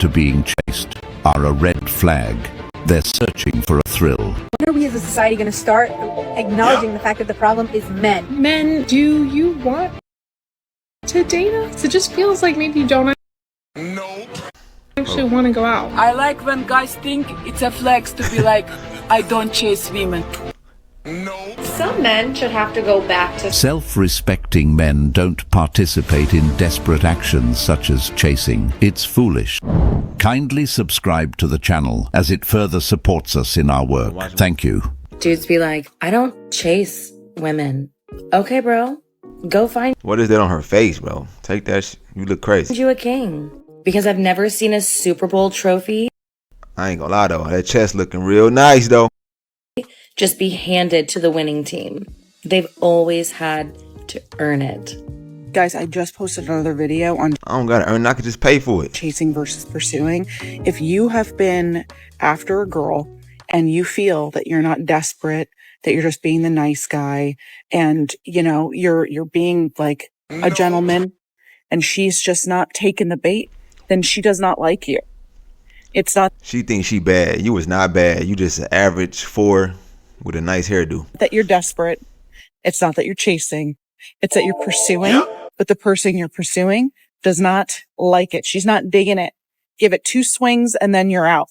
to being chased are a red flag. They're searching for a thrill. When are we as a society going to start acknowledging the fact that the problem is men? Men, do you want to date us? It just feels like maybe you don't actually want to go out. I like when guys think it's a flex to be like, I don't chase women. Some men should have to go back to Self-respecting men don't participate in desperate actions such as chasing. It's foolish. Kindly subscribe to the channel as it further supports us in our work. Thank you. dudes be like, I don't chase women. Okay, bro, go find What is that on her face, bro? Take that. You look crazy. you a king. Because I've never seen a Super Bowl trophy I ain't gonna lie though. That chest looking real nice though. just be handed to the winning team. They've always had to earn it. Guys, I just posted another video on I don't gotta earn. I could just pay for it. chasing versus pursuing. If you have been after a girl and you feel that you're not desperate, that you're just being the nice guy, and you know you're being like a gentleman, and she's just not taking the bait, then she does not like you. It's not She thinks she bad. You was not bad. You just an average 4 with a nice hairdo. that you're desperate. It's not that you're chasing. It's that you're pursuing, but the person you're pursuing does not like it. She's not digging it. Give it 2 swings and then you're out.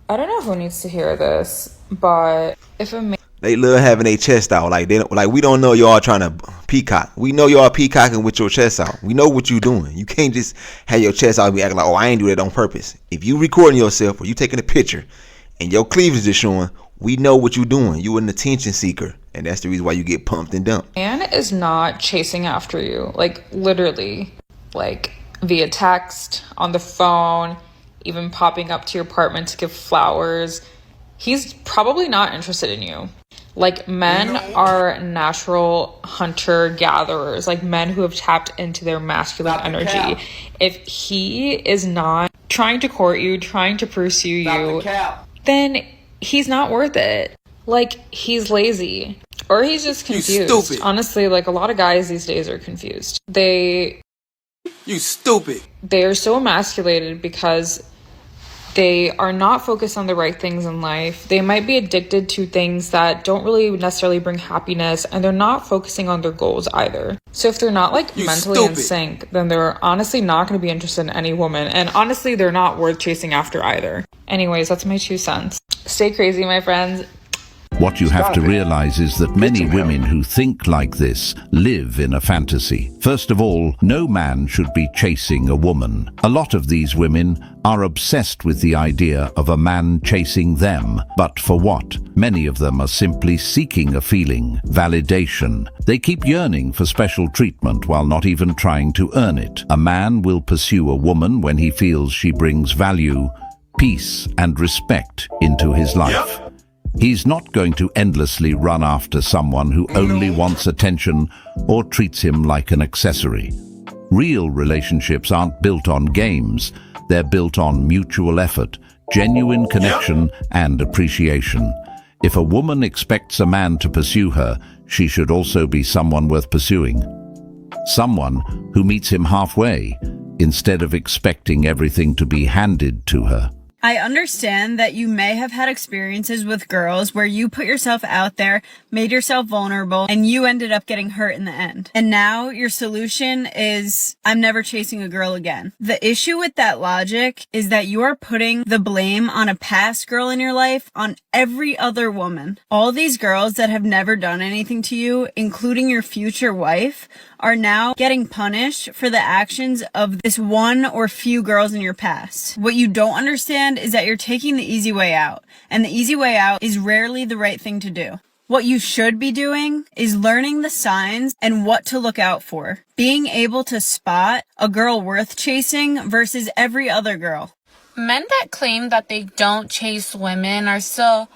I don't know who needs to hear this, but if a man They love having their chest out. Like they don't, like we don't know y'all trying to peacock. We know y'all peacocking with your chest out. We know what you doing. You can't just have your chest out and be acting like, oh, I ain't do that on purpose. If you recording yourself or you taking a picture and your cleavage is showing, we know what you doing. You an attention seeker. And that's the reason why you get pumped and dumped. is not chasing after you, like literally, like via text, on the phone, even popping up to your apartment to give flowers, he's probably not interested in you. Like, men are natural hunter-gatherers, like men who have tapped into their masculine energy. If he is not trying to court you, trying to pursue you, then he's not worth it. Like, he's lazy. Or he's just confused. You stupid. Honestly, like, a lot of guys these days are confused. You stupid. They are so emasculated because they are not focused on the right things in life. They might be addicted to things that don't really necessarily bring happiness, and they're not focusing on their goals either. So if they're not like mentally in sync, then they're honestly not going to be interested in any woman. And honestly, they're not worth chasing after either. Anyways, that's my 2 cents. Stay crazy, my friends. What you have to realize is that many women who think like this live in a fantasy. First of all, no man should be chasing a woman. A lot of these women are obsessed with the idea of a man chasing them. But for what? Many of them are simply seeking a feeling, validation. They keep yearning for special treatment while not even trying to earn it. A man will pursue a woman when he feels she brings value, peace, and respect into his life. He's not going to endlessly run after someone who only wants attention or treats him like an accessory. Real relationships aren't built on games. They're built on mutual effort, genuine connection, and appreciation. If a woman expects a man to pursue her, she should also be someone worth pursuing. Someone who meets him halfway, instead of expecting everything to be handed to her. I understand that you may have had experiences with girls where you put yourself out there, made yourself vulnerable, and you ended up getting hurt in the end. And now your solution is, I'm never chasing a girl again. The issue with that logic is that you are putting the blame on a past girl in your life on every other woman. All these girls that have never done anything to you, including your future wife, are now getting punished for the actions of this one or few girls in your past. What you don't understand is that you're taking the easy way out, and the easy way out is rarely the right thing to do. What you should be doing is learning the signs and what to look out for. Being able to spot a girl worth chasing versus every other girl. Men that claim that they don't chase women are so,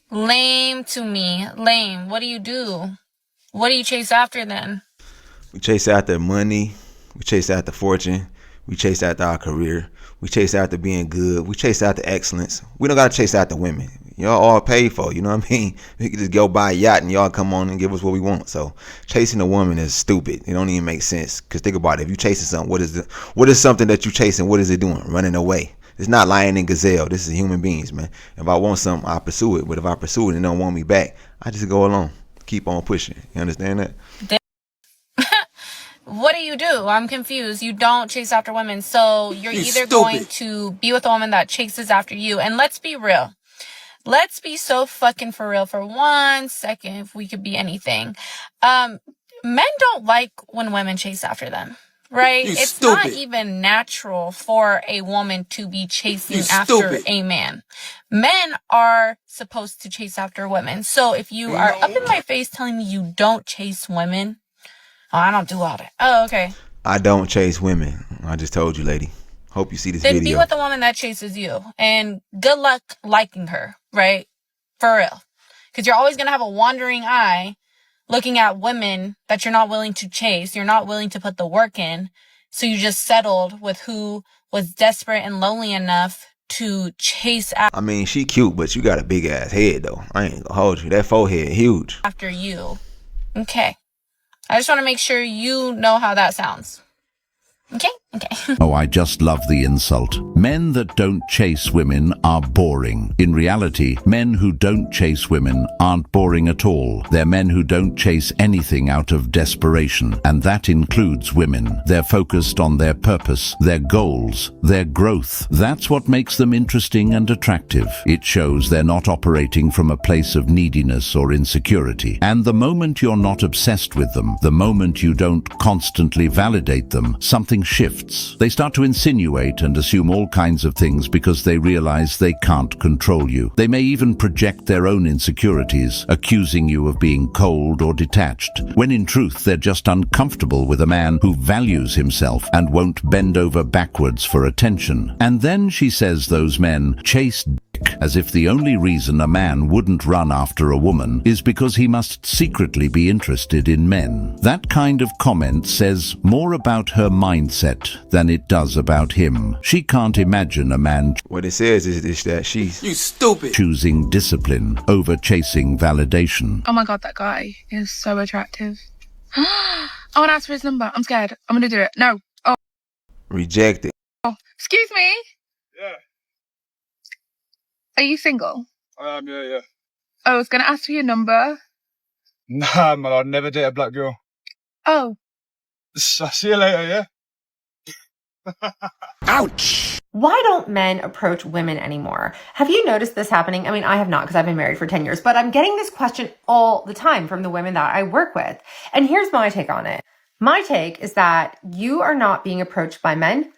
lame to me. Lame. What do you do? What do you chase after then? We chase after money. We chase after fortune. We chase after our career. We chase after being good. We chase after excellence. We don't gotta chase after women. Y'all all paid for, you know what I mean? We could just go buy a yacht and y'all come on and give us what we want. So chasing a woman is stupid. It don't even make sense. Because think about it. If you chasing something, what is something that you chasing? What is it doing? Running away. It's not lion and gazelle. This is human beings, man. If I want something, I pursue it. But if I pursue it and they don't want me back, I just go along. Keep on pushing. You understand that? What do? I'm confused. You don't chase after women. So you're either going to be with a woman that chases after you. And let's be real. Let's be so fucking for real for 1 second, if we could be anything. Men don't like when women chase after them, right? It's not even natural for a woman to be chasing after a man. Men are supposed to chase after women. So if you are up in my face telling me you don't chase women, I don't do all that. Oh, okay. I don't chase women. I just told you, lady. Hope you see this video. Then be with a woman that chases you. And good luck liking her, right? For real. Because you're always going to have a wandering eye looking at women that you're not willing to chase. You're not willing to put the work in. So you just settled with who was desperate and lonely enough to chase after. I mean, she cute, but you got a big ass head, though. I ain't gonna hold you. That forehead huge. After you. Okay. I just want to make sure you know how that sounds. Okay? Oh, I just love the insult. Men that don't chase women are boring. In reality, men who don't chase women aren't boring at all. They're men who don't chase anything out of desperation, and that includes women. They're focused on their purpose, their goals, their growth. That's what makes them interesting and attractive. It shows they're not operating from a place of neediness or insecurity. And the moment you're not obsessed with them, the moment you don't constantly validate them, something shifts. They start to insinuate and assume all kinds of things because they realize they can't control you. They may even project their own insecurities, accusing you of being cold or detached, when in truth they're just uncomfortable with a man who values himself and won't bend over backwards for attention. And then she says those men chase dick, as if the only reason a man wouldn't run after a woman is because he must secretly be interested in men. That kind of comment says more about her mindset than it does about him. She can't imagine a man what it says is that she's choosing discipline over chasing validation. Oh my god, that guy is so attractive. I want to ask for his number. I'm scared. I'm gonna do it. No. Oh. Rejected. Oh, excuse me. Yeah. Are you single? I am, yeah. Oh, I was gonna ask for your number. Nah, man, I'd never date a black girl. Oh. I'll see you later, yeah? Ouch! Why don't men approach women anymore? Have you noticed this happening? I mean, I have not because I've been married for 10 years, but I'm getting this question all the time from the women that I work with. And here's my take on it. My take is that you are not being approached by men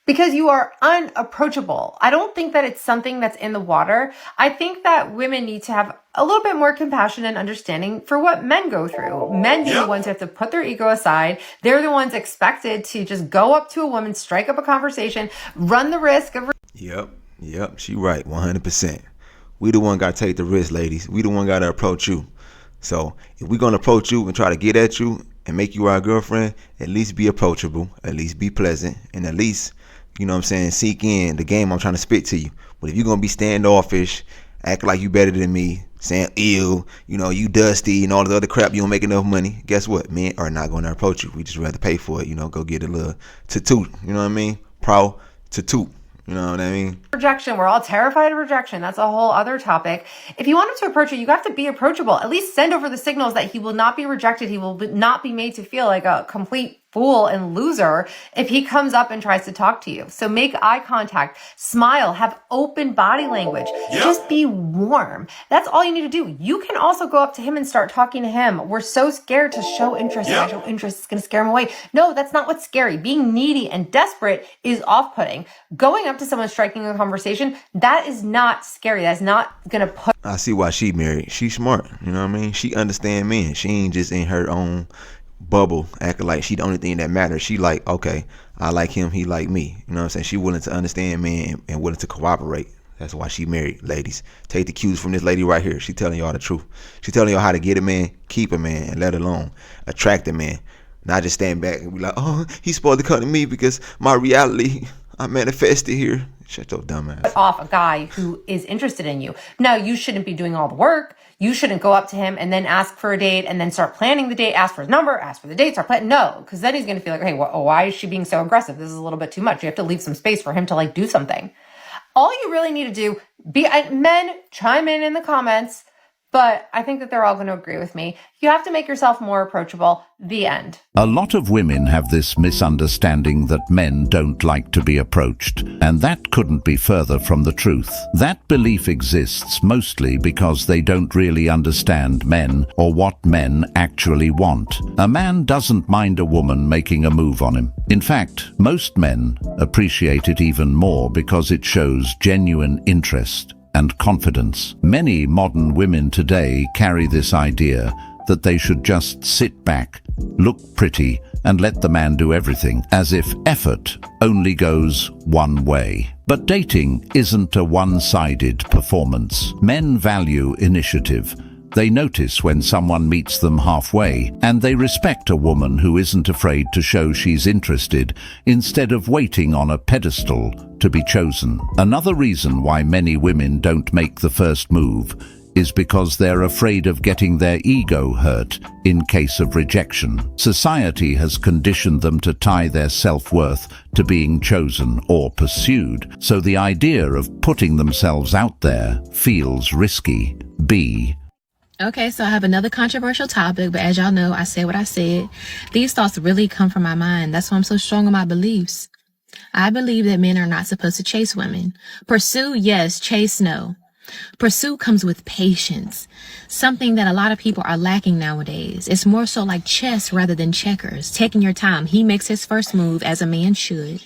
because you are unapproachable. I don't think that it's something that's in the water. I think that women need to have a little bit more compassion and understanding for what men go through. Men are the ones who have to put their ego aside. They're the ones expected to just go up to a woman, strike up a conversation, run the risk of... Yep, she right, 100%. We the one got to take the risk, ladies. We the one got to approach you. So if we're going to approach you and try to get at you and make you our girlfriend, at least be approachable, at least be pleasant, and at least, you know what I'm saying, seek in the game I'm trying to spit to you. But if you're going to be standoffish, act like you better than me, saying ew, you know, you dusty and all the other crap, you don't make enough money, guess what? Men are not going to approach you. We just rather pay for it, you know, go get a little tattoo, you know what I mean? Pro tattoo. You know what I mean? Rejection. We're all terrified of rejection. That's a whole other topic. If you want him to approach you, you have to be approachable. At least send over the signals that he will not be rejected. He will not be made to feel like a complete fool and loser if he comes up and tries to talk to you. So make eye contact, smile, have open body language, just be warm. That's all you need to do. You can also go up to him and start talking to him. We're so scared to show interest. If I show interest, it's going to scare him away. No, that's not what's scary. Being needy and desperate is off-putting. Going up to someone, striking a conversation, that is not scary. That's not going to put... I see why she married. She's smart. You know what I mean? She understand men. She ain't just in her own bubble acting like she the only thing that matters. She like, okay, I like him, he like me. You know what I'm saying? She willing to understand men and willing to cooperate. That's why she married. Ladies, take the cues from this lady right here. She telling y'all the truth. She telling y'all how to get a man, keep a man, and let alone attract a man. Not just stand back and be like, oh, he's supposed to come to me because my reality, I manifested here. Shut your dumb ass. Off a guy who is interested in you. Now, you shouldn't be doing all the work. You shouldn't go up to him and then ask for a date and then start planning the date, ask for his number, ask for the date, start planning. No, because then he's going to feel like, hey, why is she being so aggressive? This is a little bit too much. You have to leave some space for him to like do something. All you really need to do, men, chime in the comments, but I think that they're all going to agree with me. You have to make yourself more approachable. The end. A lot of women have this misunderstanding that men don't like to be approached, and that couldn't be further from the truth. That belief exists mostly because they don't really understand men or what men actually want. A man doesn't mind a woman making a move on him. In fact, most men appreciate it even more because it shows genuine interest and confidence. Many modern women today carry this idea that they should just sit back, look pretty, and let the man do everything, as if effort only goes one way. But dating isn't a one-sided performance. Men value initiative. They notice when someone meets them halfway, and they respect a woman who isn't afraid to show she's interested instead of waiting on a pedestal to be chosen. Another reason why many women don't make the first move is because they're afraid of getting their ego hurt in case of rejection. Society has conditioned them to tie their self-worth to being chosen or pursued, so the idea of putting themselves out there feels risky. Okay, so I have another controversial topic, but as y'all know, I said what I said. These thoughts really come from my mind. That's why I'm so strong on my beliefs. I believe that men are not supposed to chase women. Pursue, yes. Chase, no. Pursue comes with patience, something that a lot of people are lacking nowadays. It's more so like chess rather than checkers, taking your time. He makes his first move as a man should,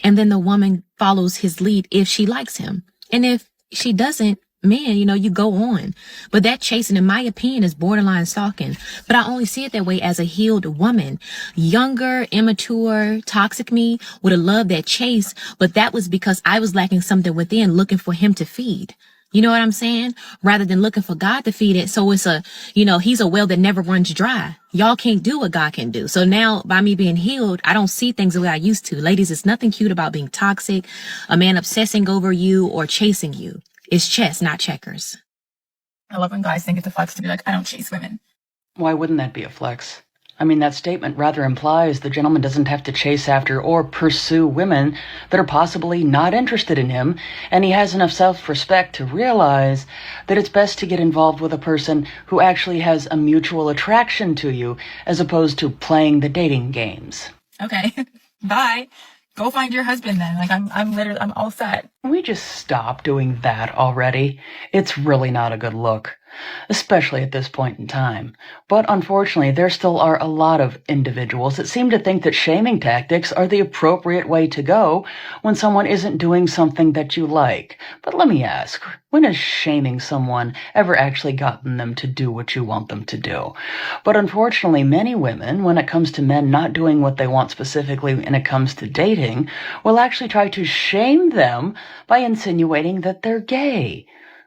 and then the woman follows his lead if she likes him. And if she doesn't, man, you go on. But that chasing, in my opinion, is borderline stalking. But I only see it that way as a healed woman. Younger, immature, toxic me would have loved that chase, but that was because I was lacking something within, looking for him to feed. You know what I'm saying? Rather than looking for God to feed it. So it's he's a well that never runs dry. Y'all can't do what God can do. So now by me being healed, I don't see things the way I used to. Ladies, it's nothing cute about being toxic, a man obsessing over you or chasing you. It's chess, not checkers. I love when guys think it's a flex to be like, I don't chase women. Why wouldn't that be a flex? I mean, that statement rather implies the gentleman doesn't have to chase after or pursue women that are possibly not interested in him, and he has enough self-respect to realize that it's best to get involved with a person who actually has a mutual attraction to you, as opposed to playing the dating games. Okay, bye. Go find your husband then. Like, I'm all set. Can we just stop doing that already? It's really not a good look, especially at this point in time. But unfortunately, there still are a lot of individuals that seem to think that shaming tactics are the appropriate way to go when someone isn't doing something that you like. But let me ask, when has shaming someone ever actually gotten them to do what you want them to do? But unfortunately, many women, when it comes to men not doing what they want specifically when it comes to dating, will actually try to shame them by insinuating that they're gay.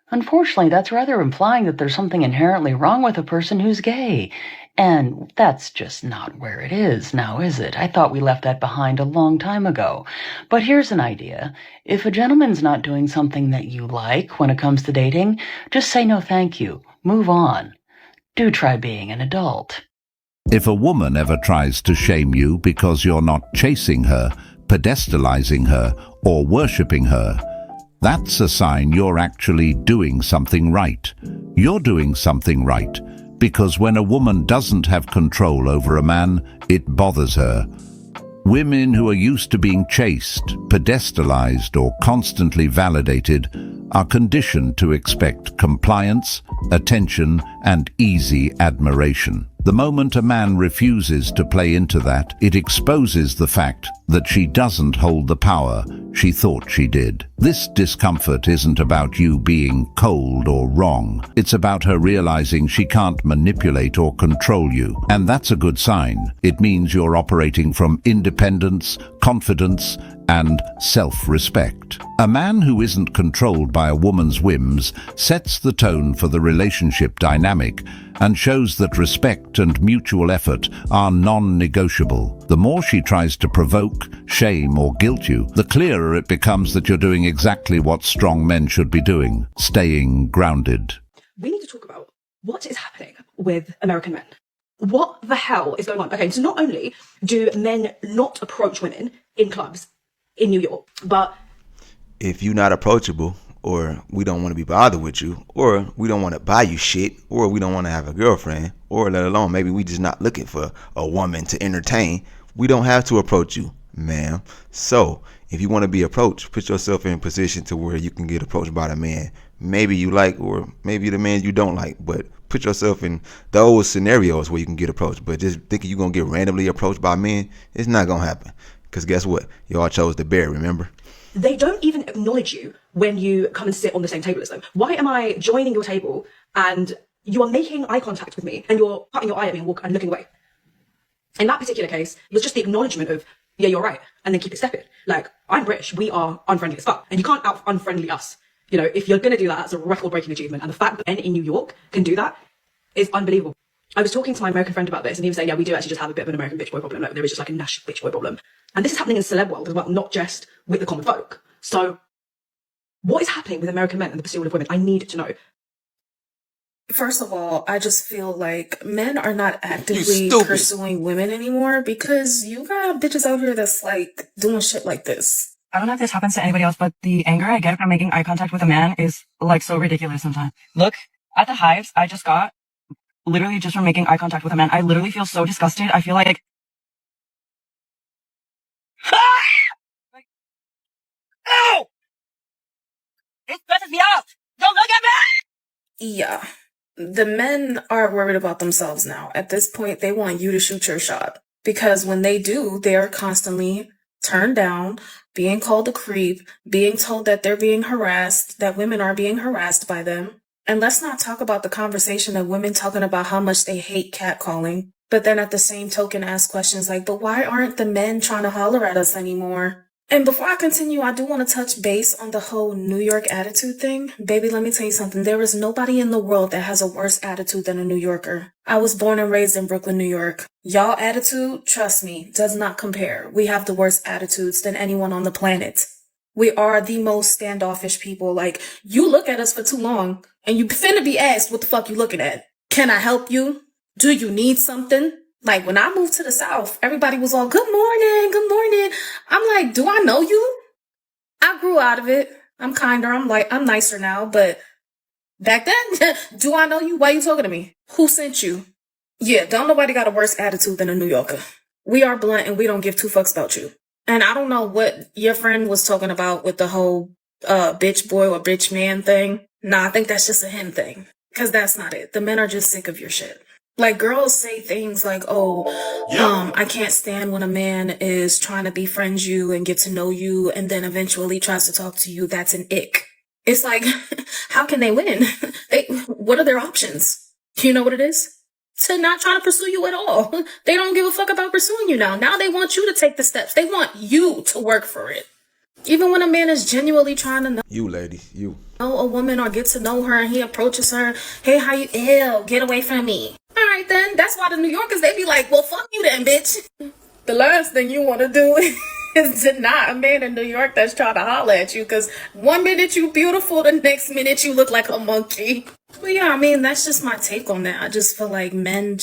Unfortunately, that's rather implying that there's something inherently wrong with a person who's gay. And that's just not where it is now, is it? I thought we left that behind a long time ago. But here's an idea. If a gentleman's not doing something that you like when it comes to dating, just say no thank you. Move on. Do try being an adult. If a woman ever tries to shame you because you're not chasing her, pedestalizing her, or worshipping her, that's a sign you're actually doing something right. You're doing something right, because when a woman doesn't have control over a man, it bothers her. Women who are used to being chased, pedestalized, or constantly validated are conditioned to expect compliance, attention, and easy admiration. The moment a man refuses to play into that, it exposes the fact that she doesn't hold the power she thought she did. This discomfort isn't about you being cold or wrong. It's about her realizing she can't manipulate or control you. And that's a good sign. It means you're operating from independence, confidence, and self-respect. A man who isn't controlled by a woman's whims sets the tone for the relationship dynamic and shows that respect and mutual effort are non-negotiable. The more she tries to provoke, shame, or guilt you, the clearer it becomes that you're doing exactly what strong men should be doing, staying grounded. We need to talk about what is happening with American men. What the hell is going on? Okay, so not only do men not approach women in clubs in New York, but if you're not approachable, or we don't want to be bothered with you, or we don't want to buy you shit, or we don't want to have a girlfriend, or let alone maybe we just not looking for a woman to entertain, we don't have to approach you, ma'am. So if you want to be approached, put yourself in a position to where you can get approached by the man maybe you like, or maybe the man you don't like, but put yourself in those scenarios where you can get approached. But just thinking you're gonna get randomly approached by men, it's not gonna happen, because guess what, y'all chose the bear, remember? they don't even acknowledge you when you come and sit on the same table as them. Why am I joining your table and you are making eye contact with me and you're cutting your eye at me and looking away? In that particular case, it was just the acknowledgement of, yeah, you're right, and then keep it stepping. Like, I'm British, we are unfriendly as fuck, and you can't out-unfriendly us. You know, if you're going to do that, that's a record-breaking achievement, and the fact that men in New York can do that is unbelievable. I was talking to my American friend about this, and he was saying, yeah, we do actually just have a bit of an American bitch boy problem. Like, there is just like a national bitch boy problem. And this is happening in the celeb world as well, not just with the common folk. So, what is happening with American men and the pursuit of women? I need to know. First of all, I just feel like men are not actively pursuing women anymore because you got bitches out here that's like doing shit like this. I don't know if this happens to anybody else, but the anger I get from making eye contact with a man is like so ridiculous sometimes. Look at the hives I just got, literally just from making eye contact with a man. I literally feel so disgusted. I feel like ow! This pisses me off! Don't look at me! Yeah. The men are worried about themselves now. At this point, they want you to shoot your shot. Because when they do, they are constantly turned down, being called a creep, being told that they're being harassed, that women are being harassed by them. And let's not talk about the conversation of women talking about how much they hate catcalling. But then at the same token ask questions like, but why aren't the men trying to holler at us anymore? And before I continue, I do want to touch base on the whole New York attitude thing. Baby, let me tell you something. There is nobody in the world that has a worse attitude than a New Yorker. I was born and raised in Brooklyn, New York. Y'all attitude, trust me, does not compare. We have the worst attitudes than anyone on the planet. We are the most standoffish people. Like, you look at us for too long and you finna be asked what the fuck you looking at. Can I help you? Do you need something? Like, when I moved to the South, everybody was all, good morning, good morning. I'm like, do I know you? I grew out of it. I'm kinder. I'm nicer now. But back then, do I know you? Why are you talking to me? Who sent you? Yeah, don't nobody got a worse attitude than a New Yorker. We are blunt and we don't give two fucks about you. And I don't know what your friend was talking about with the whole bitch boy or bitch man thing. Nah, I think that's just a him thing. Because that's not it. The men are just sick of your shit. Like, girls say things like, I can't stand when a man is trying to befriend you and get to know you and then eventually tries to talk to you. That's an ick. It's like, how can they win? What are their options? You know what it is? To not try to pursue you at all. They don't give a fuck about pursuing you now. Now they want you to take the steps. They want you to work for it. Even when a man is genuinely trying to know you, lady, you know a woman or get to know her and he approaches her, hey, how you? Ew, get away from me. All right, then. That's why the New Yorkers, they be like, well, fuck you then, bitch. The last thing you want to do is deny a man in New York that's trying to holler at you, because one minute you beautiful, the next minute you look like a monkey. But yeah, I mean, that's just my take on that. I just feel like men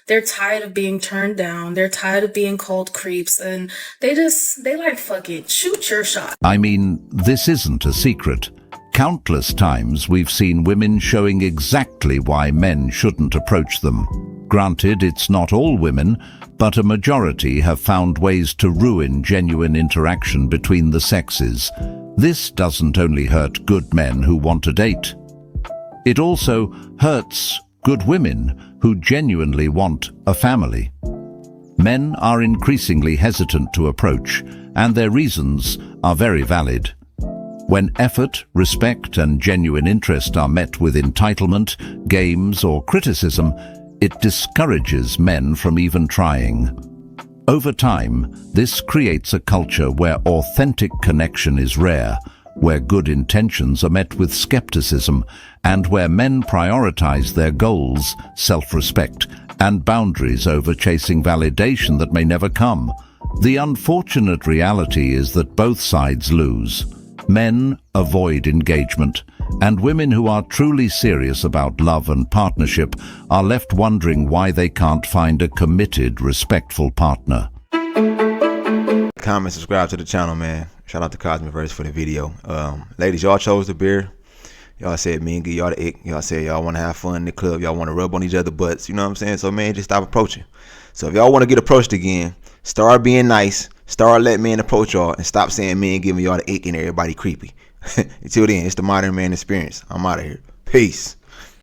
they're tired of being turned down. They're tired of being called creeps, and they like, fuck it, shoot your shot. I mean, this isn't a secret. Countless times we've seen women showing exactly why men shouldn't approach them. Granted, it's not all women, but a majority have found ways to ruin genuine interaction between the sexes. This doesn't only hurt good men who want to date. It also hurts good women who genuinely want a family. Men are increasingly hesitant to approach, and their reasons are very valid. When effort, respect, and genuine interest are met with entitlement, games, or criticism, it discourages men from even trying. Over time, this creates a culture where authentic connection is rare, where good intentions are met with skepticism, and where men prioritize their goals, self-respect, and boundaries over chasing validation that may never come. The unfortunate reality is that both sides lose. Men avoid engagement, and women who are truly serious about love and partnership are left wondering why they can't find a committed, respectful partner. Comment, subscribe to the channel, man. Shout out to Kozmicverse for the video. Ladies, y'all chose the beer. Y'all said me and give y'all the ick. Y'all said y'all want to have fun in the club. Y'all want to rub on each other's butts. You know what I'm saying? So, man, just stop approaching. So if y'all want to get approached again, start being nice. Start letting men approach y'all, and stop saying men giving y'all the ick and everybody creepy. Until then, it's the Modern Man Experience. I'm out of here. Peace.